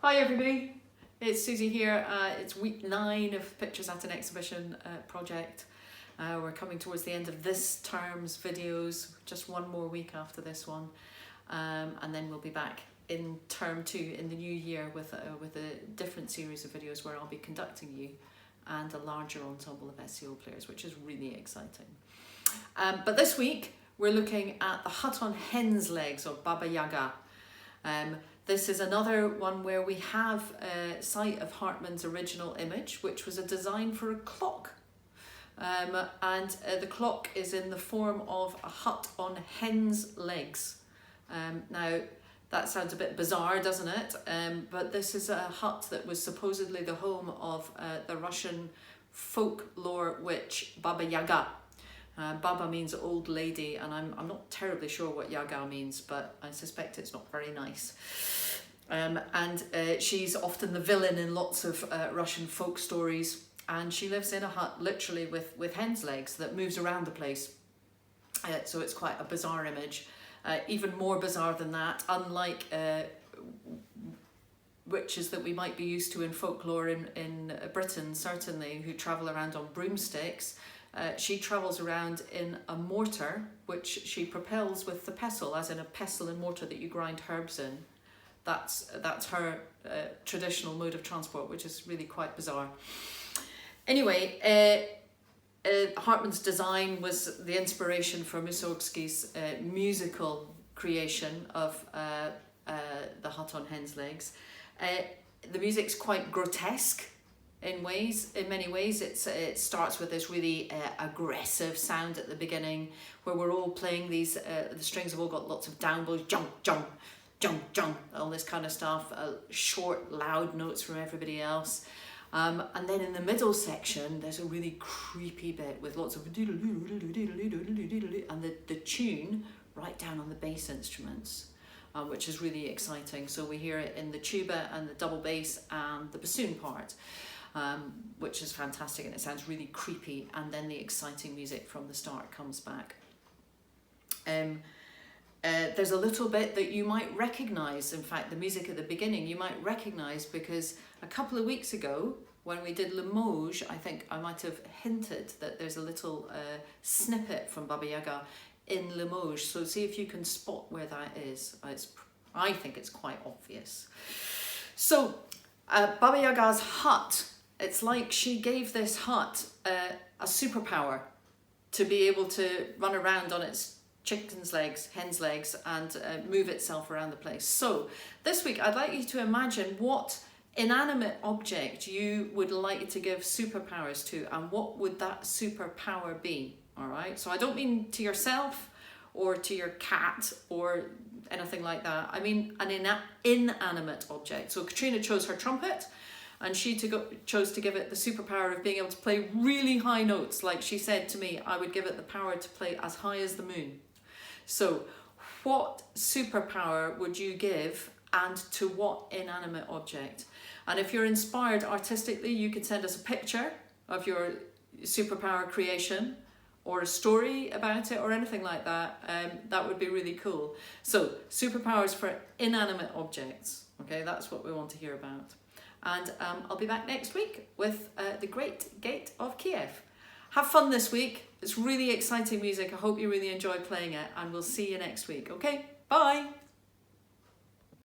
Hi everybody, it's Susie here. It's week 9 of Pictures at an Exhibition project. We're coming towards the end of this term's videos, just one more week after this one, and then we'll be back in term 2 in the new year with a different series of videos where I'll be conducting you and a larger ensemble of SEO players, which is really exciting. But this week we're looking at the hut on hen's legs, or Baba Yaga. This is another one where we have a sight of Hartmann's original image, which was a design for a clock. The clock is in the form of a hut on hen's legs. Now, that sounds a bit bizarre, doesn't it? But this is a hut that was supposedly the home of the Russian folklore witch Baba Yaga. Baba means old lady, and I'm not terribly sure what Yaga means, but I suspect it's not very nice. She's often the villain in lots of Russian folk stories, and she lives in a hut literally with hen's legs that moves around the place. So it's quite a bizarre image. Even more bizarre than that, unlike witches that we might be used to in folklore in Britain, certainly, who travel around on broomsticks. She travels around in a mortar, which she propels with the pestle, as in a pestle and mortar that you grind herbs in. That's her traditional mode of transport, which is really quite bizarre. Anyway, Hartmann's design was the inspiration for Mussorgsky's musical creation of the hut on hen's legs. The music's quite grotesque. In many ways, it starts with this really aggressive sound at the beginning, where we're all playing these. The strings have all got lots of downbows, jump, jump, jump, jump, all this kind of stuff. Short, loud notes from everybody else, and then in the middle section, there's a really creepy bit with lots of and the tune right down on the bass instruments, which is really exciting. So we hear it in the tuba and the double bass and the bassoon part. Which is fantastic, and it sounds really creepy, and then the exciting music from the start comes back. There's a little bit that you might recognise. In fact, the music at the beginning you might recognise, because a couple of weeks ago when we did Limoges, I think I might have hinted that there's a little snippet from Baba Yaga in Limoges, so see if you can spot where that is. I think it's quite obvious. So Baba Yaga's hut, it's like she gave this hut a superpower to be able to run around on its hen's legs, and move itself around the place. So this week I'd like you to imagine what inanimate object you would like to give superpowers to, and what would that superpower be. All right, so I don't mean to yourself or to your cat or anything like that. I mean an inanimate object. So Katrina chose her trumpet, and she chose to give it the superpower of being able to play really high notes. Like she said to me, I would give it the power to play as high as the moon. So what superpower would you give, and to what inanimate object? And if you're inspired artistically, you could send us a picture of your superpower creation, or a story about it, or anything like that. That would be really cool. So superpowers for inanimate objects. Okay, that's what we want to hear about. And I'll be back next week with the Great Gate of Kiev. Have fun this week. It's really exciting music. I hope you really enjoy playing it, and we'll see you next week. Okay, bye.